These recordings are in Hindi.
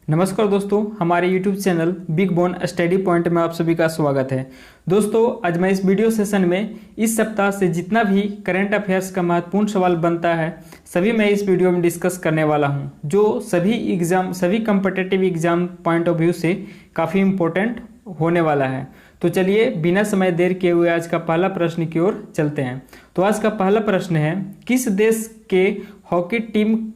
नमस्कार दोस्तों, हमारे YouTube channel big bone study point में आप सभी का स्वागत है। दोस्तों, आज मैं इस वीडियो सेशन में इस सप्ताह से जितना भी करंट अफेयर्स का महत्वपूर्ण सवाल बनता है सभी मैं इस वीडियो में डिस्कस करने वाला हूं, जो सभी competitive exam point of view से काफ़ी इम्पोर्टेंट होने वाला है। तो चलिए बिना समय देर किए हुए आज का पहला प्रश्न की ओर चलते हैं। तो आज का पहला प्रश्न है, किस देश के हॉकी टीम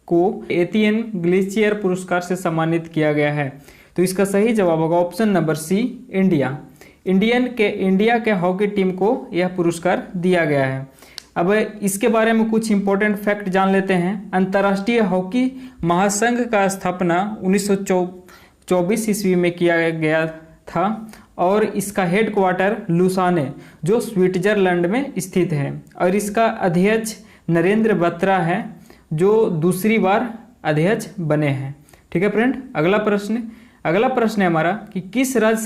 को एथियन ग्लेशियर पुरस्कार से सम्मानित किया गया है? तो इसका सही जवाब होगा option number C, India. India के हॉकी टीम को यह पुरस्कार दिया गया है। अब इसके बारे में कुछ इंपॉर्टेंट फैक्ट जान लेते हैं। अंतर्राष्ट्रीय हॉकी महासंघ का स्थापना 1924 ईस्वी में किया गया था और इसका हेडक्वार्टर लुसाने जो स्विट्जरलैंड में स्थित है और इसका अध्यक्ष नरेंद्र बत्रा है जो दूसरी बार अध्यक्ष बने हैं। ठीक है फ्रेंड, अगला प्रश्न है हमारा कि किस राज्य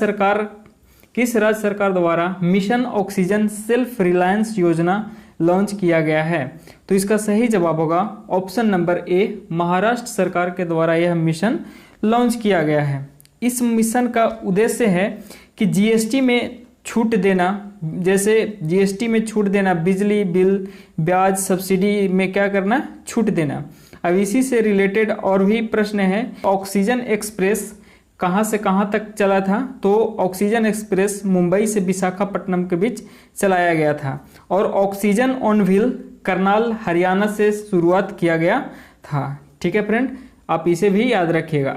सरकार द्वारा मिशन ऑक्सीजन सेल्फ रिलायंस योजना लॉन्च किया गया है? तो इसका सही जवाब होगा ऑप्शन नंबर ए, महाराष्ट्र सरकार के द्वारा यह मिशन लॉन्च किया गया है। इस मिशन का उद्देश्य है कि जीएसटी में छूट देना, जैसे जीएसटी में छूट देना, बिजली बिल, ब्याज, सब्सिडी में क्या करना, छूट देना। अब इसी से रिलेटेड और भी प्रश्न है। ऑक्सीजन एक्सप्रेस कहाँ से कहाँ तक चला था? तो ऑक्सीजन एक्सप्रेस मुंबई से विशाखापट्टनम के बीच चलाया गया था और oxygen on wheel Karnal Haryana से शुरुआत किया गया था। ठीक है फ्रेंड, आप इसे भी याद रखिएगा।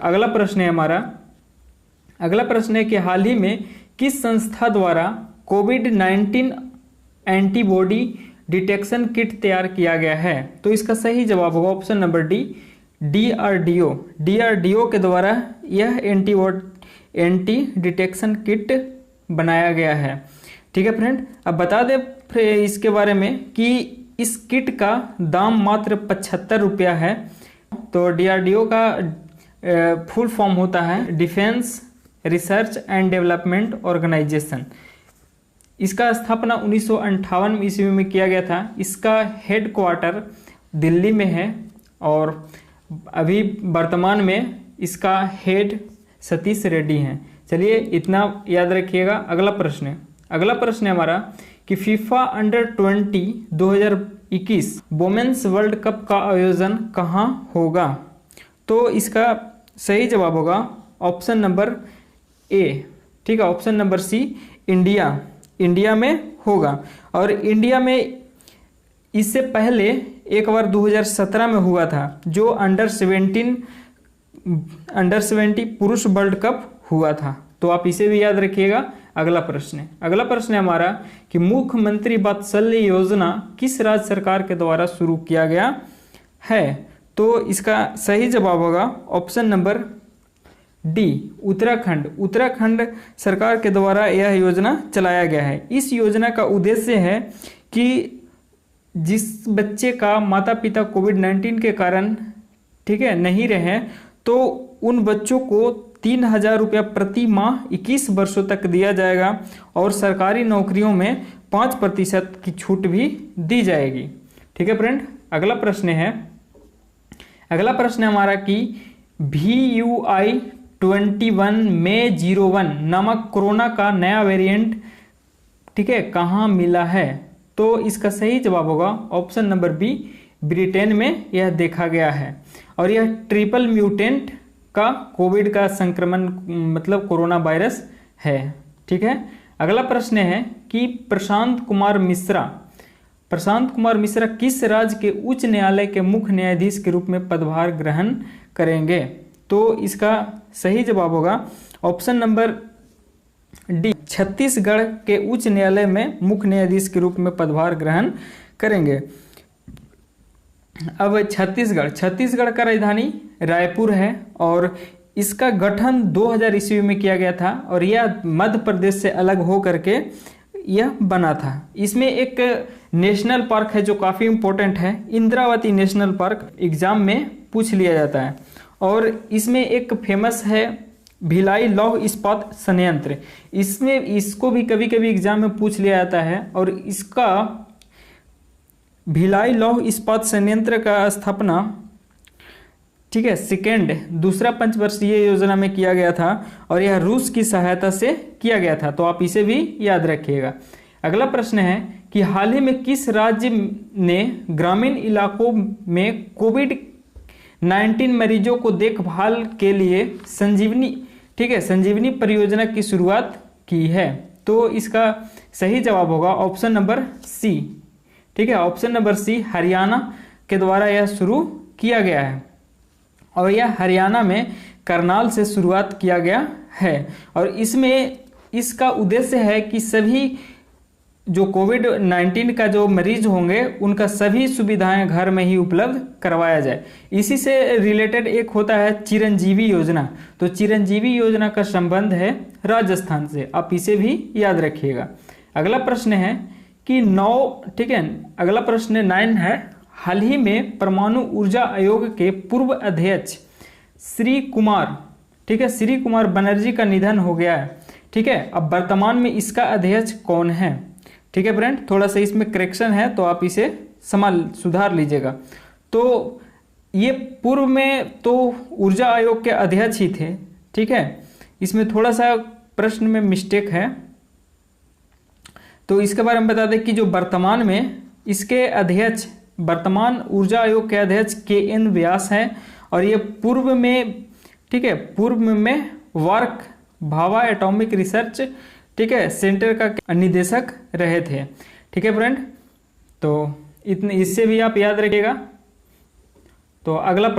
अगला प्रश्न है कि हाल ही में किस संस्था द्वारा कोविड-19 एंटीबॉडी डिटेक्शन किट तैयार किया गया है? तो इसका सही जवाब होगा ऑप्शन नंबर डी, डीआरडीओ के द्वारा यह एंटी डिटेक्शन किट बनाया गया है। ठीक है फ्रेंड, अब बता दें इसके बारे में कि इस किट का दाम मात्र 75 रुपया है। तो डीआरडीओ का फुल फॉर्म होता है defence research and development organisation. इसका स्थापना 1958 ईस्वी में किया गया था। इसका हेडक्वार्टर दिल्ली में है और अभी वर्तमान में इसका हेड सतीश रेड्डी हैं। चलिए इतना याद रखिएगा। अगला प्रश्न है हमारा कि फीफा अंडर-20 2021 वुमेन्स वर्ल्ड कप का आयोजन कहाँ होगा? तो इसका सही जवाब होगा ऑप्शन नंबर ए। ठीक है, ऑप्शन नंबर सी, इंडिया में होगा। और इंडिया में इससे पहले एक बार 2017 में हुआ था जो अंडर 17 पुरुष वर्ल्ड कप हुआ था। तो आप इसे भी याद रखिएगा। अगला प्रश्न है हमारा कि मुख्यमंत्री वात्सल्य योजना किस राज्य सरकार के द्वारा शुरू किया गया है? तो इसका सही जवाब होगा ऑप्शन नंबर डी, उत्तराखंड सरकार के द्वारा यह योजना चलाया गया है। इस योजना का उद्देश्य है कि जिस बच्चे का माता पिता कोविड-19 के कारण नहीं रहे तो उन बच्चों को 3,000 रुपया प्रति माह 21 वर्षों तक दिया जाएगा और सरकारी नौकरियों में 5% की छूट भी दी जाएगी। ठीक है फ्रेंड, अगला प्रश्न है हमारा कि VUI-21 में 01 नामक कोरोना का नया वेरिएंट कहाँ मिला है? तो इसका सही जवाब होगा ऑप्शन नंबर बी, ब्रिटेन में यह देखा गया है और यह ट्रिपल म्यूटेंट का कोविड का संक्रमण मतलब कोरोना वायरस है। ठीक है, अगला प्रश्न है कि प्रशांत कुमार मिश्रा किस राज्य के उच्च न्यायालय के मुख्य न्यायाधीश के रूप में पदभार ग्रहण करेंगे? तो इसका सही जवाब होगा ऑप्शन नंबर डी, छत्तीसगढ़ के उच्च न्यायालय में मुख्य न्यायाधीश के रूप में पदभार ग्रहण करेंगे। अब छत्तीसगढ़ का राजधानी रायपुर है और इसका गठन 2000 ईस्वी में किया गया था और यह मध्य प्रदेश से अलग हो करके यह बना था। इसमें एक नेशनल पार्क है जो काफ़ी इम्पोर्टेंट है, इंद्रावती नेशनल पार्क, एग्जाम में पूछ लिया जाता है। और इसमें एक फेमस है भिलाई लौह इस्पात संयंत्र, इसको भी कभी कभी एग्जाम में पूछ लिया जाता है। और इसका भिलाई लौह इस्पात संयंत्र का स्थापना ठीक है, सेकेंड दूसरा पंचवर्षीय योजना में किया गया था और यह रूस की सहायता से किया गया था, तो आप इसे भी याद रखिएगा। अगला प्रश्न है कि हाल ही में किस राज्य ने ग्रामीण इलाकों में कोविड-19 मरीजों को देखभाल के लिए संजीवनी, ठीक है, संजीवनी परियोजना की शुरुआत की है? तो इसका सही जवाब होगा ऑप्शन नंबर सी, ठीक है, ऑप्शन नंबर सी, हरियाणा के द्वारा यह शुरू किया गया है और यह हरियाणा में करनाल से शुरुआत किया गया है और इसमें इसका उद्देश्य है कि सभी जो कोविड-19 का जो मरीज होंगे उनका सभी सुविधाएं घर में ही उपलब्ध करवाया जाए। इसी से रिलेटेड एक होता है चिरंजीवी योजना, तो चिरंजीवी योजना का संबंध है राजस्थान से, आप इसे भी याद रखिएगा। अगला प्रश्न है कि 9, ठीक है, अगला प्रश्न 9 है, हाल ही में परमाणु ऊर्जा आयोग के पूर्व अध्यक्ष श्री कुमार, ठीक है, श्री कुमार बनर्जी का निधन हो गया है, ठीक है। अब वर्तमान में इसका अध्यक्ष कौन है? ठीक है फ्रेंड, थोड़ा सा इसमें करेक्शन है तो आप इसे सुधार लीजिएगा। तो ये पूर्व में तो ऊर्जा आयोग के अध्यक्ष ही थे, ठीक है, इसमें थोड़ा सा प्रश्न में मिस्टेक है, तो इसके बारे में बता दें कि जो वर्तमान में इसके अध्यक्ष, वर्तमान ऊर्जा आयोग के अध्यक्ष KN व्यास है और ये पूर्व में, ठीक है, पूर्व में वार्क भाभा एटॉमिक रिसर्च, ठीक है, सेंटर का निदेशक रहे थे, ठीक है फ्रेंड। तो इतने, इससे भी आप याद रखिएगा। तो अगला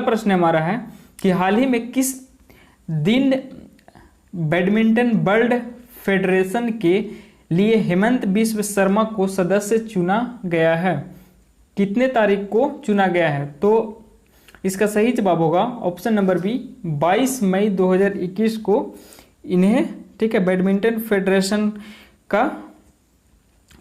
प्रश्न हमारा है कि हाल ही में किस दिन बैडमिंटन वर्ल्ड फेडरेशन के लिए हेमंत बिस्व शर्मा को सदस्य चुना गया है? कितने तारीख को चुना गया है? तो इसका सही जवाब होगा ऑप्शन नंबर बी, 22 मई 2021 को इन्हें, ठीक है, बैडमिंटन फेडरेशन का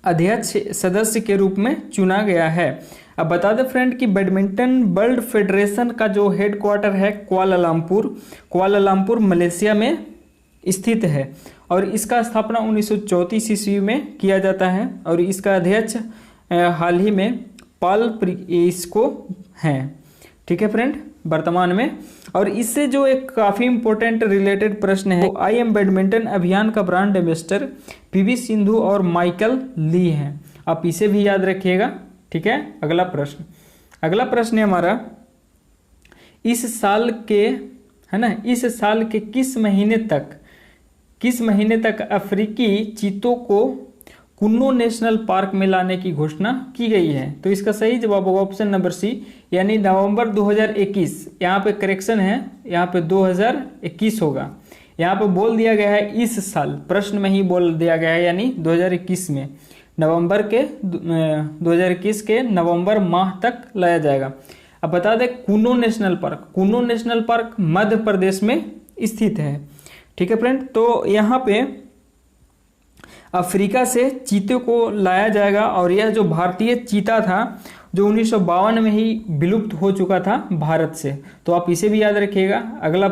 अध्यक्ष सदस्य के रूप में चुना गया है। अब बता दें फ्रेंड कि बैडमिंटन वर्ल्ड फेडरेशन का जो हेडक्वार्टर है कुआलालंपुर मलेशिया में स्थित है और इसका स्थापना 1934 ईस्वी में किया जाता है और इसका अध्यक्ष हाल ही में पाल प्रियस्को हैं, ठीक है फ्रेंड, वर्तमान में। और इससे जो एक काफ़ी इंपॉर्टेंट रिलेटेड प्रश्न है, आई एम बैडमिंटन अभियान का ब्रांड एम्बेसडर PV सिंधु और माइकल ली हैं, आप इसे भी याद रखिएगा, ठीक है। अगला प्रश्न है हमारा, इस साल के, है ना, इस साल के किस महीने तक अफ्रीकी चीतों को कुन्नो नेशनल पार्क में लाने की घोषणा की गई है? तो इसका सही जवाब होगा ऑप्शन नंबर सी, यानी नवंबर 2021। यहाँ पे करेक्शन है, यहाँ पे 2021 होगा, यहाँ पे बोल दिया गया है इस साल, प्रश्न में ही बोल दिया गया है, यानी 2021 में, नवंबर के 2021 के नवंबर माह तक लाया जाएगा। अब बता दें कुन्नो नेशनल पार्क मध्य प्रदेश में स्थित है, ठीक है फ्रेंड। तो यहाँ पे अफ्रीका से चीते को लाया जाएगा और यह जो भारतीय चीता था जो 1952 में ही विलुप्त हो चुका था भारत से, तो आप इसे भी याद रखिएगा। अगला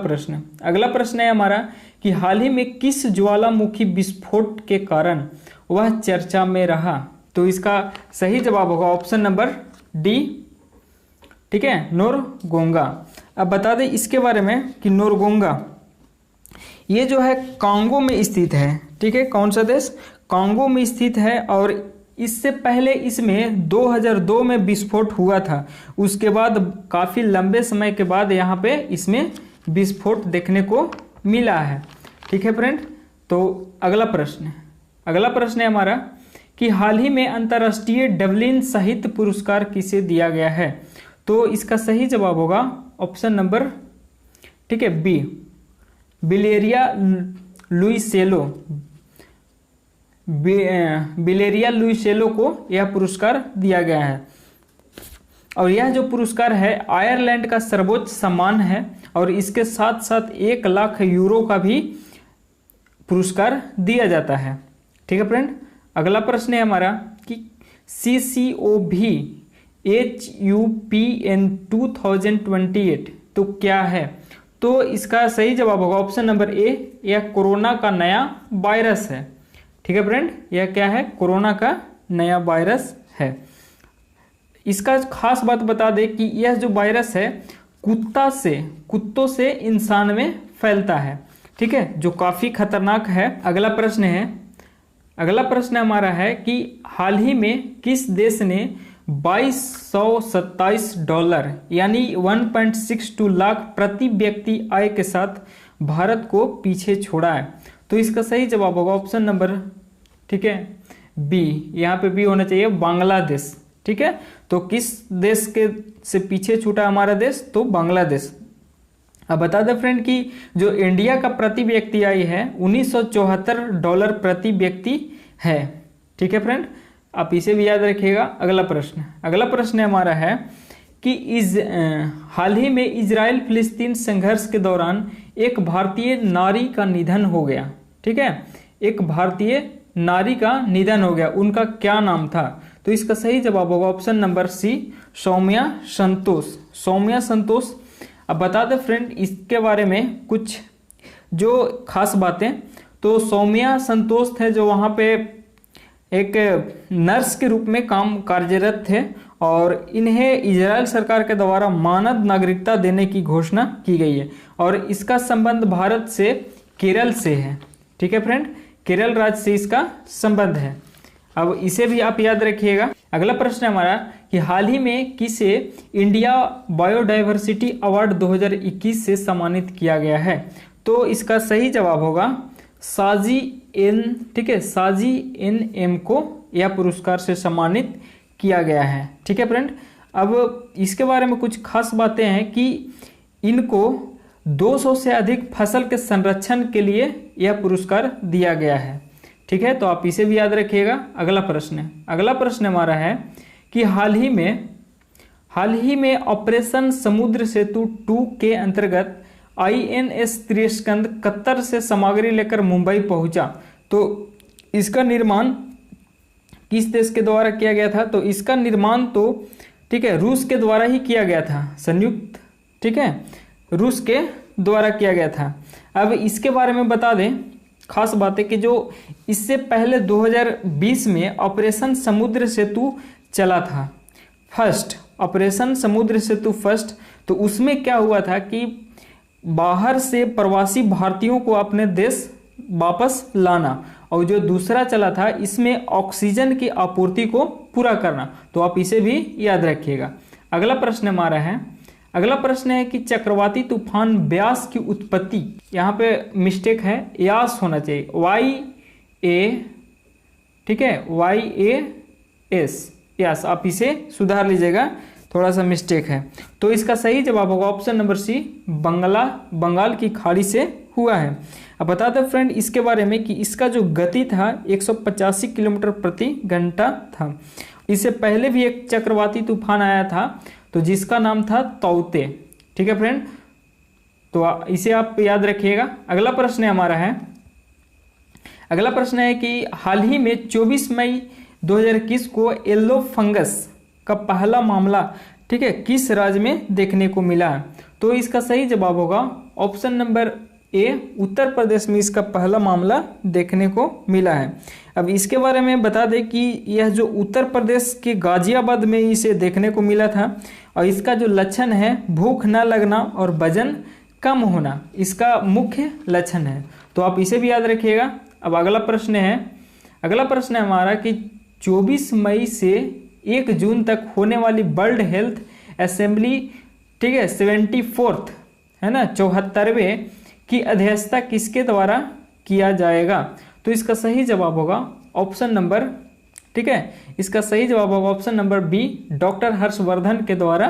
प्रश्न है हमारा कि हाल ही में किस ज्वालामुखी विस्फोट के कारण वह चर्चा में रहा? तो इसका सही जवाब होगा ऑप्शन नंबर डी, ठीक है, नोरगोंगा। अब बता दें इसके बारे में कि नोरगोंगा ये जो है कांगो में स्थित है, ठीक है, कौन सा देश? कांगो में स्थित है और इससे पहले इसमें 2002 में विस्फोट हुआ था, उसके बाद काफ़ी लंबे समय के बाद यहाँ पे इसमें विस्फोट देखने को मिला है, ठीक है फ्रेंड। तो अगला प्रश्न है हमारा कि हाल ही में अंतर्राष्ट्रीय डेवलिन साहित्य पुरस्कार किसे दिया गया है? तो इसका सही जवाब होगा ऑप्शन नंबर, ठीक है, बी, बिलेरिया लुइसेलो को यह पुरस्कार दिया गया है और यह जो पुरस्कार है आयरलैंड का सर्वोच्च सम्मान है और इसके साथ साथ 1 लाख यूरो का भी पुरस्कार दिया जाता है, ठीक है फ्रेंड। अगला प्रश्न है हमारा कि CCOV HUPN 2028 तो क्या है? तो इसका सही जवाब होगा ऑप्शन नंबर ए, यह कोरोना का नया वायरस है, ठीक है फ्रेंड, यह क्या है? कोरोना का नया वायरस है। इसका खास बात बता दें कि यह जो वायरस है कुत्तों से इंसान में फैलता है, ठीक है, जो काफ़ी खतरनाक है। अगला प्रश्न हमारा है कि हाल ही में किस देश ने $2227 यानी 1.62 लाख प्रति व्यक्ति आय के साथ भारत को पीछे छोड़ा है? तो इसका सही जवाब होगा ऑप्शन नंबर, ठीक है, बी। यहाँ पे बी होना चाहिए, बांग्लादेश, ठीक है। तो किस देश के से पीछे छूटा हमारा देश? तो बांग्लादेश। अब बता दें फ्रेंड कि जो इंडिया का प्रति व्यक्ति आय है $1974 प्रति व्यक्ति है, ठीक है फ्रेंड, आप इसे भी याद रखिएगा। अगला प्रश्न हमारा है कि हाल ही में इजराइल फिलिस्तीन संघर्ष के दौरान एक भारतीय नारी का निधन हो गया, ठीक है, एक भारतीय नारी का निधन हो गया, उनका क्या नाम था? तो इसका सही जवाब होगा ऑप्शन नंबर सी, सौम्या संतोष। अब बता दें फ्रेंड इसके बारे में कुछ जो खास बातें। तो सौम्या संतोष थे जो वहाँ पे एक नर्स के रूप में कार्यरत थे और इन्हें इजराइल सरकार के द्वारा मानव नागरिकता देने की घोषणा की गई है और इसका संबंध भारत से केरल से है, ठीक है फ्रेंड, केरल राज्य से इसका संबंध है। अब इसे भी आप याद रखिएगा। अगला प्रश्न हमारा कि हाल ही में किसे इंडिया बायोडायवर्सिटी अवार्ड 2021 से सम्मानित किया गया है? तो इसका सही जवाब होगा साजी एन एम को यह पुरस्कार से सम्मानित किया गया है, ठीक है फ्रेंड। अब इसके बारे में कुछ खास बातें हैं कि इनको 200 से अधिक फसल के संरक्षण के लिए यह पुरस्कार दिया गया है, ठीक है, तो आप इसे भी याद रखिएगा। अगला प्रश्न हमारा है कि हाल ही में ऑपरेशन समुद्र सेतु 2 के अंतर्गत INS त्रिस्कंद कतर से सामग्री लेकर मुंबई पहुंचा, तो इसका निर्माण किस देश के द्वारा किया गया था? तो इसका निर्माण तो ठीक है रूस के द्वारा ही किया गया था, संयुक्त, ठीक है, रूस के द्वारा किया गया था। अब इसके बारे में बता दें खास बात है कि जो इससे पहले 2020 में ऑपरेशन समुद्र सेतु चला था, ऑपरेशन समुद्र सेतु फर्स्ट, तो उसमें क्या हुआ था कि बाहर से प्रवासी भारतीयों को अपने देश वापस लाना, और जो दूसरा चला था इसमें ऑक्सीजन की आपूर्ति को पूरा करना, तो आप इसे भी याद रखिएगा। अगला प्रश्न है कि चक्रवाती तूफान ब्यास की उत्पत्ति, यहाँ पे मिस्टेक है, यास होना चाहिए, ठीक है, YAS, यास, आप इसे सुधार लीजिएगा, थोड़ा सा मिस्टेक है। तो इसका सही जवाब होगा ऑप्शन नंबर सी, बंगाल की खाड़ी से हुआ है। अब बता दें फ्रेंड इसके बारे में कि इसका जो गति था 185 किलोमीटर प्रति घंटा था। इससे पहले भी एक चक्रवाती तूफान आया था तो जिसका नाम था तौते, ठीक है फ्रेंड, तो इसे आप याद रखिएगा। अगला प्रश्न है कि हाल ही में 24 मई 2021 को येलो फंगस का पहला मामला, ठीक है, किस राज्य में देखने को मिला? तो इसका सही जवाब होगा option number A, Uttar Pradesh में इसका पहला मामला देखने को मिला है। अब इसके बारे में बता दें कि यह जो उत्तर प्रदेश के गाजियाबाद में इसे देखने को मिला था और इसका जो लक्षण है भूख न लगना और वजन कम होना इसका मुख्य लक्षण है, तो आप इसे भी याद रखिएगा। अब अगला प्रश्न है हमारा कि 24 मई से 1 जून तक होने वाली वर्ल्ड हेल्थ असेंबली, ठीक है, 74th है ना, 74वें की अध्यक्षता किसके द्वारा किया जाएगा? तो इसका सही जवाब होगा ऑप्शन नंबर, ठीक है, इसका सही जवाब होगा option number B, doctor Harshvardhan के द्वारा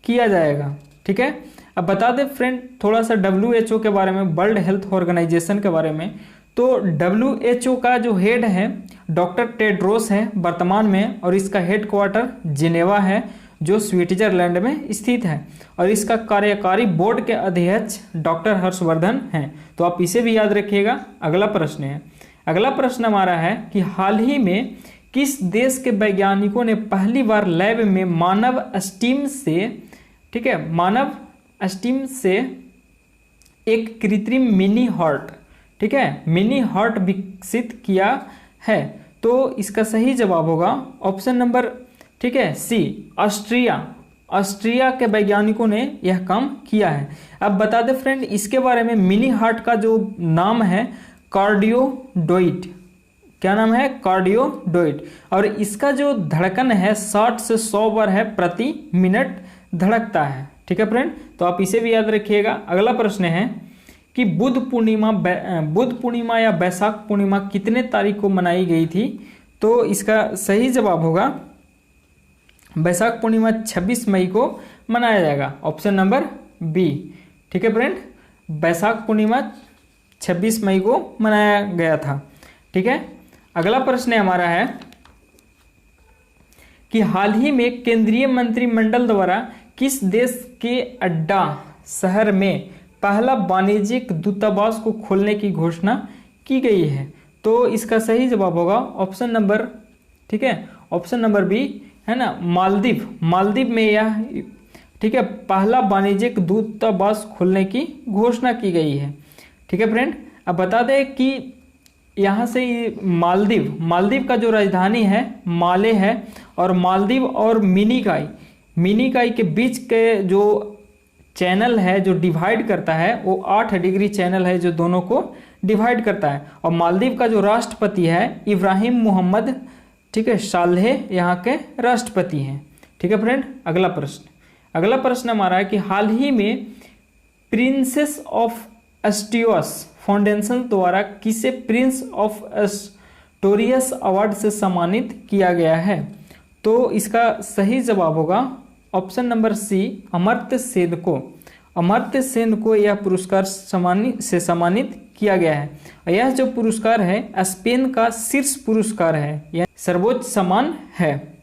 किया जाएगा, ठीक है। अब बता दें फ्रेंड थोड़ा सा WHO के बारे में, वर्ल्ड हेल्थ ऑर्गेनाइजेशन के बारे में। तो WHO का जो हेड है डॉक्टर टेड्रोस है वर्तमान में, और इसका हेडक्वार्टर जिनेवा है जो स्विट्जरलैंड में स्थित है, और इसका कार्यकारी बोर्ड के अध्यक्ष डॉक्टर हर्षवर्धन हैं, तो आप इसे भी याद रखिएगा। अगला प्रश्न हमारा है कि हाल ही में किस देश के वैज्ञानिकों ने पहली बार लैब में मानव स्टीम से, ठीक है, मानव स्टीम से एक कृत्रिम मिनी हार्ट, ठीक है, मिनी हार्ट विकसित किया है? तो इसका सही जवाब होगा ऑप्शन नंबर, ठीक है, सी, ऑस्ट्रिया के वैज्ञानिकों ने यह काम किया है। अब बता दें फ्रेंड इसके बारे में, मिनी हार्ट का जो नाम है कार्डियोडोइड, क्या नाम है? कार्डियोडोइड। और इसका जो धड़कन है 60 से 100 बार है प्रति मिनट धड़कता है। ठीक है फ्रेंड, तो आप इसे भी याद रखिएगा। अगला प्रश्न है कि बुद्ध पूर्णिमा या बैसाख पूर्णिमा कितने तारीख को मनाई गई थी? तो इसका सही जवाब होगा बैसाख पूर्णिमा 26 मई को मनाया जाएगा, ऑप्शन नंबर बी। ठीक है फ्रेंड, बैसाख पूर्णिमा 26 मई को मनाया गया था। ठीक है, अगला प्रश्न हमारा है कि हाल ही में केंद्रीय मंत्रिमंडल द्वारा किस देश के अड्डा शहर में पहला वाणिज्यिक दूतावास को खोलने की घोषणा की गई है? तो इसका सही जवाब होगा ऑप्शन नंबर, ठीक है, ऑप्शन नंबर बी है ना, मालदीव में यह, ठीक है, पहला वाणिज्यिक दूतावास खोलने की घोषणा की गई है। ठीक है फ्रेंड, अब बता दें कि यहाँ से मालदीव का जो राजधानी है माले है, और मालदीव और मिनीकाई के बीच के जो चैनल है जो डिवाइड करता है वो 8 डिग्री चैनल है जो दोनों को डिवाइड करता है। और मालदीव का जो राष्ट्रपति है इब्राहिम मोहम्मद, ठीक है, सालेह यहाँ के राष्ट्रपति हैं। ठीक है फ्रेंड, अगला प्रश्न हमारा है कि हाल ही में प्रिंसेस ऑफ एस्टोरियस फाउंडेशन द्वारा किसे प्रिंस ऑफ एस्टोरियस अवार्ड से सम्मानित किया गया है? तो इसका सही जवाब होगा option number C, Amartya Sen को यह पुरस्कार से सम्मानित किया गया है। और यह जो पुरस्कार है स्पेन का शीर्ष पुरस्कार है, यह सर्वोच्च सम्मान है।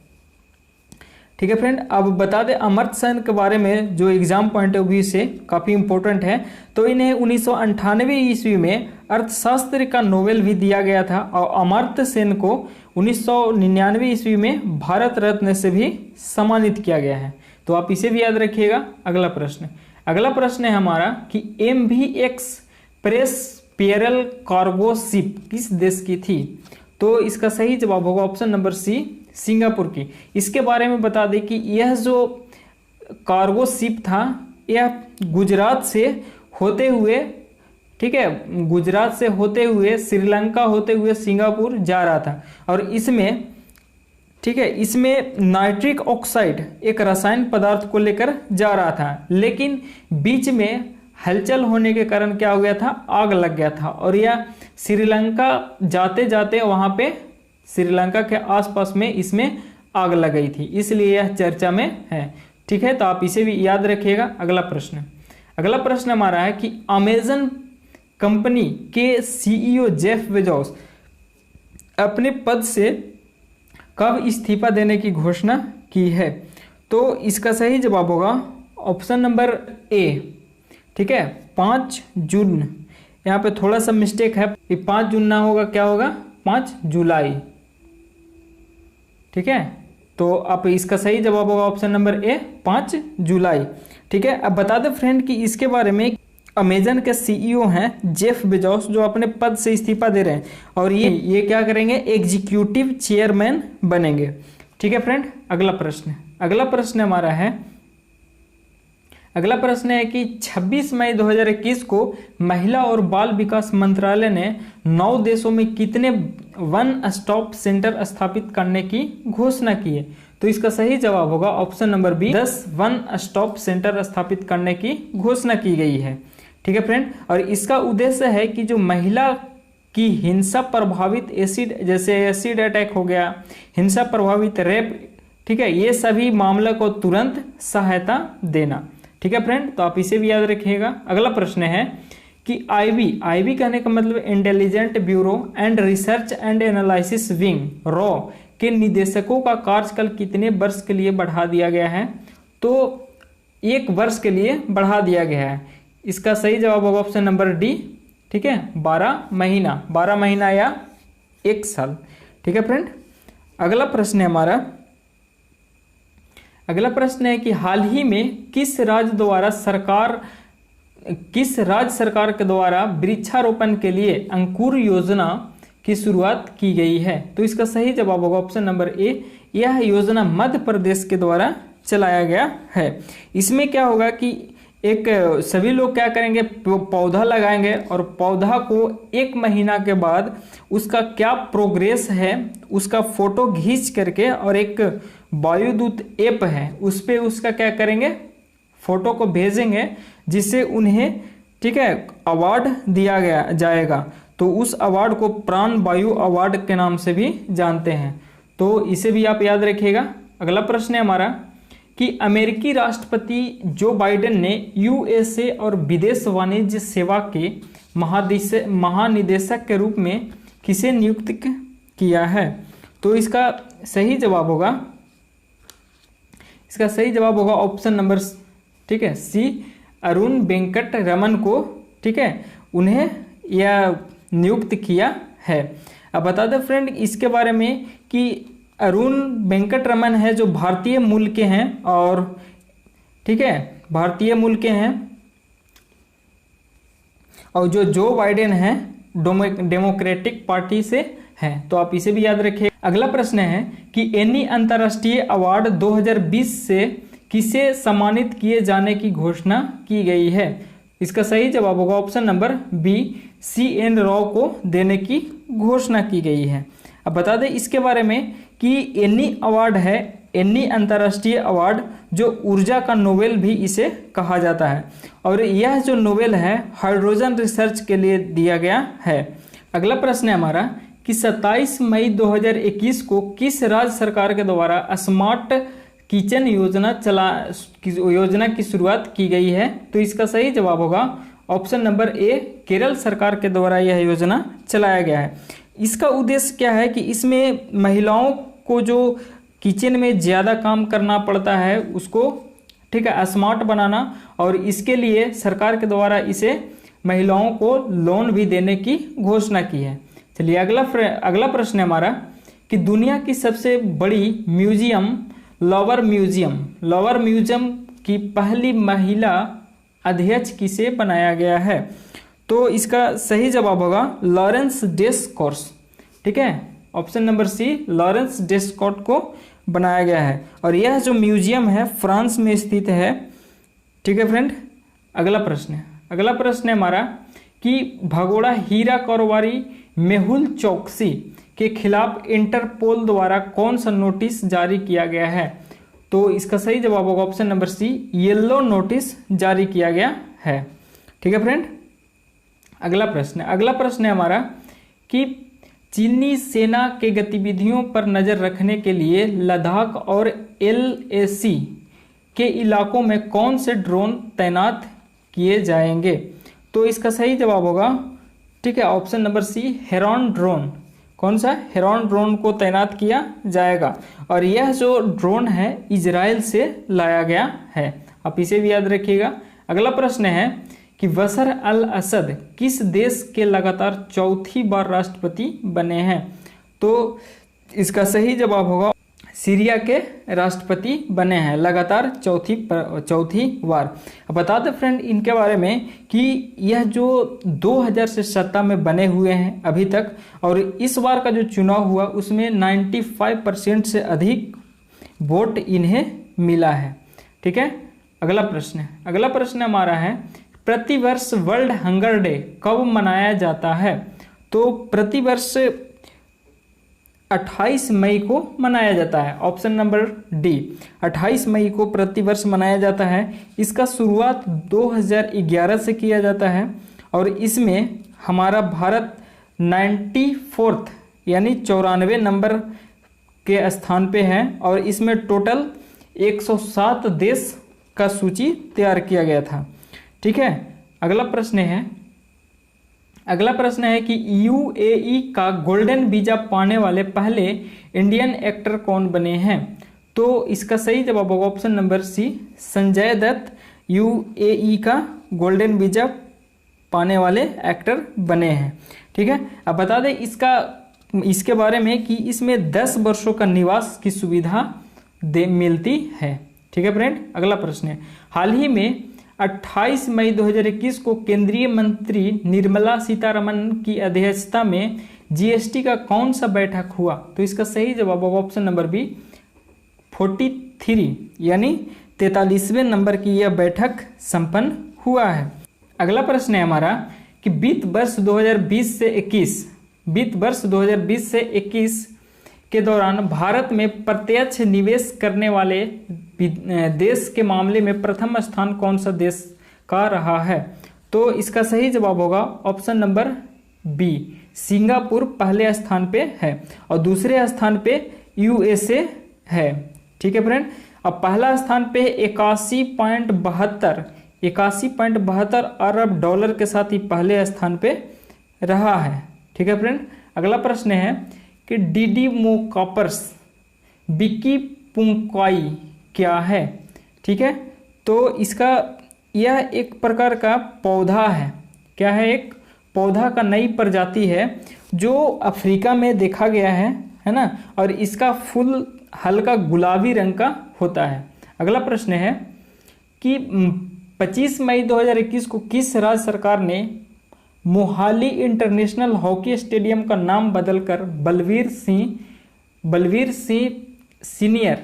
ठीक है फ्रेंड, अब बता दें अमर्त्य सेन के बारे में जो एग्जाम पॉइंट है भी से काफ़ी इंपॉर्टेंट है। तो इन्हें 1998 ईस्वी में अर्थशास्त्र का नोबेल भी दिया गया था, और अमर्त्य सेन को 1999 ईस्वी में भारत रत्न से भी सम्मानित किया गया है। तो आप इसे भी याद रखिएगा। अगला प्रश्न है हमारा कि MVX प्रेसपेरल कार्गो शिप किस देश की थी? तो इसका सही जवाब होगा ऑप्शन नंबर सी, सिंगापुर की। इसके बारे में बता दें कि यह जो कार्गो शिप था यह गुजरात से होते हुए, ठीक है, गुजरात से होते हुए श्रीलंका होते हुए सिंगापुर जा रहा था। और इसमें, ठीक है, इसमें नाइट्रिक ऑक्साइड एक रासायनिक पदार्थ को लेकर जा रहा था, लेकिन बीच में हलचल होने के कारण क्या हो गया था, आग लग गया था। और यह श्रीलंका जाते जाते वहाँ पे श्रीलंका के आसपास में इसमें आग लग गई थी, इसलिए यह चर्चा में है। ठीक है, तो आप इसे भी याद रखिएगा। अगला प्रश्न हमारा है कि अमेजन कंपनी के CEO जेफ बेजोस अपने पद से कब इस्तीफा देने की घोषणा की है? तो इसका सही जवाब होगा ऑप्शन नंबर ए, ठीक है, 5 जून। यहाँ पे थोड़ा सा मिस्टेक है, 5 जून ना होगा, क्या होगा, 5 जुलाई। ठीक है, तो आप इसका सही जवाब होगा ऑप्शन नंबर ए, 5 जुलाई। ठीक है, अब बता दें फ्रेंड कि इसके बारे में अमेजन के CEO हैं जेफ बेजोस, जो अपने पद से इस्तीफा दे रहे हैं, और ये क्या करेंगे, एग्जीक्यूटिव चेयरमैन बनेंगे। ठीक है फ्रेंड, अगला प्रश्न है कि 26 मई 2021 को महिला और बाल विकास मंत्रालय ने 9 देशों में कितने वन स्टॉप सेंटर स्थापित करने की घोषणा की है? तो इसका सही जवाब होगा option number B, 10 one stop centre स्थापित करने की घोषणा की गई है। ठीक है फ्रेंड, और इसका उद्देश्य है कि जो महिला की हिंसा प्रभावित एसिड अटैक हो गया, हिंसा प्रभावित रेप, ठीक है, ये सभी मामलों को तुरंत सहायता देना। ठीक है फ्रेंड, तो आप इसे भी याद रखिएगा। अगला प्रश्न है कि आईबी कहने का मतलब intelligent bureau and research and analysis wing raw के निदेशकों का कार्यकाल कितने वर्ष के लिए बढ़ा दिया गया है? तो 1 वर्ष के लिए बढ़ा दिया गया है। इसका सही जवाब होगा ऑप्शन नंबर डी, ठीक है, 12 महीना या 1 साल। ठीक है फ्रेंड, अगला प्रश्न है कि हाल ही में किस राज्य सरकार के द्वारा वृक्षारोपण के लिए अंकुर योजना की शुरुआत की गई है? तो इसका सही जवाब होगा ऑप्शन नंबर ए, यह योजना मध्य प्रदेश के द्वारा चलाया गया है। इसमें क्या होगा कि एक सभी लोग क्या करेंगे, पौधा लगाएंगे और पौधा को 1 महीना के बाद उसका क्या प्रोग्रेस है उसका फोटो खींच करके, और एक वायुदूत ऐप है उस पर उसका क्या करेंगे, फोटो को भेजेंगे, जिससे उन्हें ठीक है अवार्ड दिया गया जाएगा। तो उस अवार्ड को प्राण वायु अवार्ड के नाम से भी जानते हैं, तो इसे भी आप याद रखिएगा। अगला प्रश्न है हमारा कि अमेरिकी राष्ट्रपति जो बाइडेन ने यूएसए और विदेश वाणिज्य सेवा के महानिदेशक के रूप में किसे नियुक्त किया है? तो इसका सही जवाब होगा ऑप्शन नंबर ठीक है सी, अरुण वेंकट रमन को ठीक है उन्हें यह नियुक्त किया है। अब बता दें फ्रेंड इसके बारे में कि अरुण वेंकट रमन है जो भारतीय मूल के हैं, और ठीक है भारतीय मूल के हैं, और जो बाइडेन है डेमोक्रेटिक पार्टी से हैं, तो आप इसे भी याद रखिए। अगला प्रश्न है कि एनी अंतर्राष्ट्रीय अवार्ड 2020 से किसे सम्मानित किए जाने की घोषणा की गई है? इसका सही जवाब होगा option number B, CN Rao को देने की घोषणा की गई है। अब बता दें इसके बारे में कि एनी अवार्ड है, एनी अंतर्राष्ट्रीय अवार्ड, जो ऊर्जा का नोबेल भी इसे कहा जाता है, और यह जो नोबेल है हाइड्रोजन रिसर्च के लिए दिया गया है। अगला प्रश्न है हमारा कि 27 मई 2021 को किस राज्य सरकार के द्वारा स्मार्ट किचन योजना की शुरुआत की गई है? तो इसका सही जवाब होगा ऑप्शन नंबर ए, केरल सरकार के द्वारा यह योजना चलाया गया है। इसका उद्देश्य क्या है कि इसमें महिलाओं को जो किचन में ज़्यादा काम करना पड़ता है उसको ठीक है स्मार्ट बनाना, और इसके लिए सरकार के द्वारा इसे महिलाओं को लोन भी देने की घोषणा की है। चलिए अगला प्रश्न है हमारा कि दुनिया की सबसे बड़ी म्यूजियम लॉवर म्यूजियम की पहली महिला अध्यक्ष किसे बनाया गया है? तो इसका सही जवाब होगा लॉरेंस डेस्कॉर्स, ठीक है ऑप्शन नंबर सी, लॉरेंस डेस्कॉर्ट को बनाया गया है, और यह जो म्यूजियम है फ्रांस में स्थित है। ठीक है फ्रेंड, अगला प्रश्न है हमारा कि भगोड़ा हीरा कारोबारी मेहुल चौकसी के खिलाफ इंटरपोल द्वारा कौन सा नोटिस जारी किया गया है? तो इसका सही जवाब होगा option number C, yellow notice जारी किया गया है। ठीक है फ्रेंड, अगला प्रश्न है हमारा कि चीनी सेना के गतिविधियों पर नजर रखने के लिए लद्दाख और LAC के इलाकों में कौन से ड्रोन तैनात किए जाएंगे? तो इसका सही जवाब होगा ठीक है option number C, Heron drone. कौन सा? हेरॉन ड्रोन को तैनात किया जाएगा, और यह जो ड्रोन है इजराइल से लाया गया है, आप इसे भी याद रखिएगा। अगला प्रश्न है कि बशर अल असद किस देश के लगातार चौथी बार राष्ट्रपति बने हैं? तो इसका सही जवाब होगा सीरिया के राष्ट्रपति बने हैं लगातार चौथी बार। अब बता दें फ्रेंड इनके बारे में कि यह जो 2000 से सत्ता में बने हुए हैं अभी तक, और इस बार का जो चुनाव हुआ उसमें 95% से अधिक वोट इन्हें मिला है। ठीक है, अगला प्रश्न हमारा है प्रतिवर्ष वर्ल्ड हंगर डे कब मनाया जाता है? तो प्रतिवर्ष 28 मई को मनाया जाता है, ऑप्शन नंबर डी, 28 मई को प्रतिवर्ष मनाया जाता है। इसका शुरुआत 2011 से किया जाता है, और इसमें हमारा भारत 94th यानी 94 नंबर के स्थान पे है, और इसमें टोटल 107 देश का सूची तैयार किया गया था। ठीक है, अगला प्रश्न है कि UAE का गोल्डन वीजा पाने वाले पहले इंडियन एक्टर कौन बने हैं? तो इसका सही जवाब होगा option number C, Sanjay Dutt UAE का गोल्डन वीजा पाने वाले एक्टर बने हैं। ठीक है, अब बता दें इसके बारे में कि इसमें 10 वर्षों का निवास की सुविधा मिलती है। ठीक है फ्रेंड, अगला प्रश्न है हाल ही में 28 मई 2021 को केंद्रीय मंत्री निर्मला सीतारमण की अध्यक्षता में GST का कौन सा बैठक हुआ? तो इसका सही जवाब होगा ऑप्शन नंबर बी, 3 यानी 43वें नंबर की यह बैठक संपन्न हुआ है। अगला प्रश्न है हमारा कि वित्त वर्ष 2020 से 21 के दौरान भारत में प्रत्यक्ष निवेश करने वाले देश के मामले में प्रथम स्थान कौन सा देश का रहा है? तो इसका सही जवाब होगा ऑप्शन नंबर बी, सिंगापुर पहले स्थान पे है और दूसरे स्थान पे यूएसए है। ठीक है फ्रेंड, अब पहला स्थान पे 81.72 अरब डॉलर के साथ ही पहले स्थान पे रहा है। ठीक है फ्रेंड, अगला प्रश्न है कि डिडिमोकार्पस विकिपुंक्वाई क्या है? ठीक है, तो इसका यह एक प्रकार का पौधा है। क्या है? एक पौधा का नई प्रजाति है जो अफ्रीका में देखा गया है ना, और इसका फूल हल्का गुलाबी रंग का होता है। अगला प्रश्न है कि 25 मई 2021 को किस राज्य सरकार ने मोहाली इंटरनेशनल हॉकी स्टेडियम का नाम बदलकर बलवीर सिंह सीनियर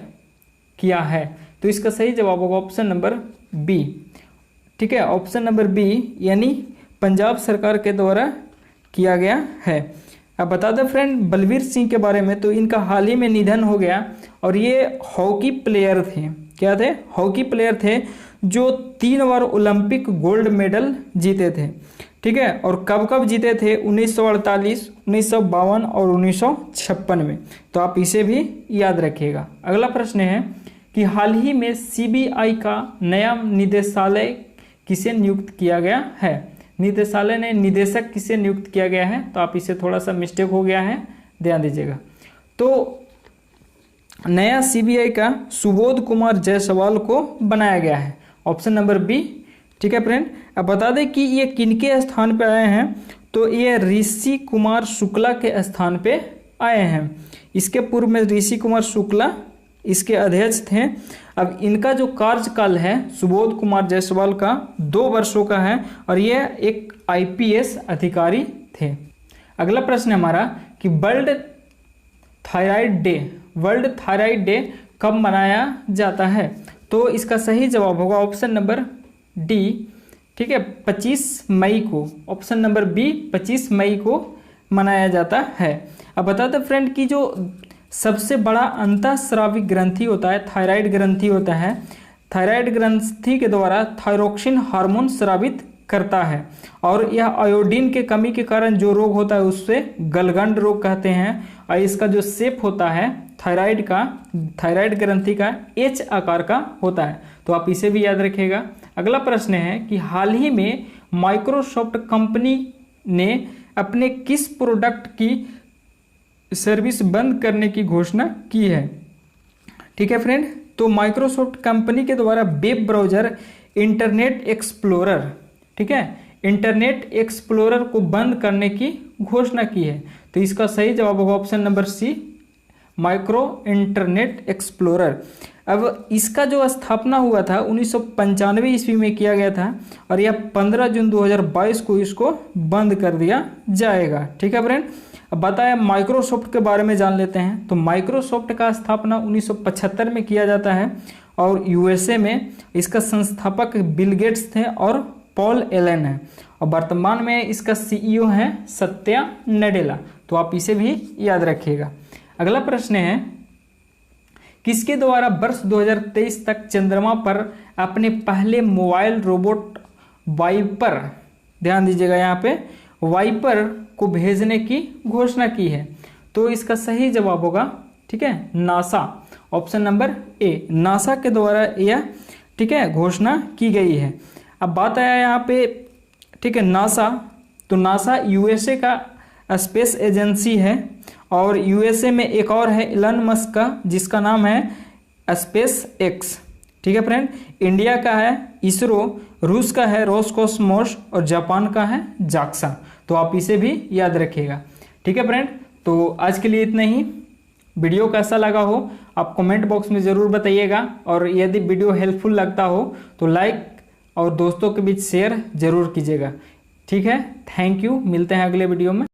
किया है? तो इसका सही जवाब होगा ऑप्शन नंबर बी। ठीक है, ऑप्शन नंबर बी यानी पंजाब सरकार के द्वारा किया गया है। अब बता दें फ्रेंड बलवीर सिंह के बारे में, तो इनका हाल ही में निधन हो गया और ये हॉकी प्लेयर थे। क्या थे? हॉकी प्लेयर थे जो 3 बार ओलंपिक गोल्ड मेडल जीते थे। ठीक है, और कब कब जीते थे? 1948, 1952 और 1956 में। तो आप इसे भी याद रखिएगा। अगला प्रश्न है कि हाल ही में सीबीआई का नया निदेशालय किसे नियुक्त किया गया है? निदेशालय ने निदेशक किसे नियुक्त किया गया है? तो आप इसे थोड़ा सा मिस्टेक हो गया है, ध्यान दीजिएगा। तो नया सीबीआई का सुबोध कुमार जायसवाल को बनाया गया है, ऑप्शन नंबर बी। ठीक है फ्रेंड, अब बता दें कि ये किनके स्थान पे आए हैं? तो ये ऋषि कुमार शुक्ला के स्थान पे आए हैं। इसके पूर्व में ऋषि कुमार शुक्ला इसके अध्यक्ष थे। अब इनका जो कार्यकाल है सुबोध कुमार जायसवाल का 2 वर्षों का है और ये एक आईपीएस अधिकारी थे। अगला प्रश्न हमारा कि वर्ल्ड थायराइड डे कब मनाया जाता है? तो इसका सही जवाब होगा ऑप्शन नंबर डी। ठीक है, 25 मई को, ऑप्शन नंबर बी 25 मई को मनाया जाता है। अब बता दें फ्रेंड कि जो सबसे बड़ा अंतःस्रावी ग्रंथि होता है थायराइड ग्रंथि होता है। थायराइड ग्रंथि के द्वारा थायरोक्सिन हार्मोन स्रावित करता है और यह आयोडीन के कमी के कारण जो रोग होता है उससे गलगंड रोग कहते हैं। और इसका जो शेप होता है थायराइड ग्रंथि का एच आकार का होता है। तो आप इसे भी याद रखिएगा। अगला प्रश्न है कि हाल ही में माइक्रोसॉफ्ट कंपनी ने अपने किस प्रोडक्ट की सर्विस बंद करने की घोषणा की है? ठीक है फ्रेंड, तो माइक्रोसॉफ्ट कंपनी के द्वारा वेब ब्राउजर इंटरनेट एक्सप्लोरर, ठीक है, इंटरनेट एक्सप्लोरर को बंद करने की घोषणा की है। तो इसका सही जवाब होगा option number C, micro Internet Explorer. अब इसका जो स्थापना हुआ था 1995 ईस्वी में किया गया था और यह 15 जून 2022 को इसको बंद कर दिया जाएगा। ठीक है फ्रेंड, अब बताया माइक्रोसॉफ्ट के बारे में जान लेते हैं। तो माइक्रोसॉफ्ट का स्थापना 1975 में किया जाता है और यूएसए में इसका संस्थापक बिल गेट्स थे और पॉल एलन है और वर्तमान में इसका सीईओ है सत्या नडेला। तो आप इसे भी याद रखिएगा। अगला प्रश्न है किसके द्वारा वर्ष 2023 तक चंद्रमा पर अपने पहले मोबाइल रोबोट वाइपर, ध्यान दीजिएगा यहाँ पे, वाइपर को भेजने की घोषणा की है? तो इसका सही जवाब होगा, ठीक है, NASA, option number A, NASA के द्वारा यह, ठीक है, घोषणा की गई है। अब बात आया यहाँ पे, ठीक है, नासा, तो नासा यूएसए का स्पेस एजेंसी है और यूएसए में एक और है इलन मस्क का जिसका नाम है स्पेस एक्स। ठीक है फ्रेंड, इंडिया का है इसरो, रूस का है रोसकॉस्मोस और जापान का है जाक्सा। तो आप इसे भी याद रखिएगा। ठीक है फ्रेंड, तो आज के लिए इतना ही। वीडियो कैसा लगा हो आप कमेंट बॉक्स में ज़रूर बताइएगा और यदि वीडियो हेल्पफुल लगता हो तो लाइक और दोस्तों के बीच शेयर जरूर कीजिएगा। ठीक है, थैंक यू, मिलते हैं अगले वीडियो में।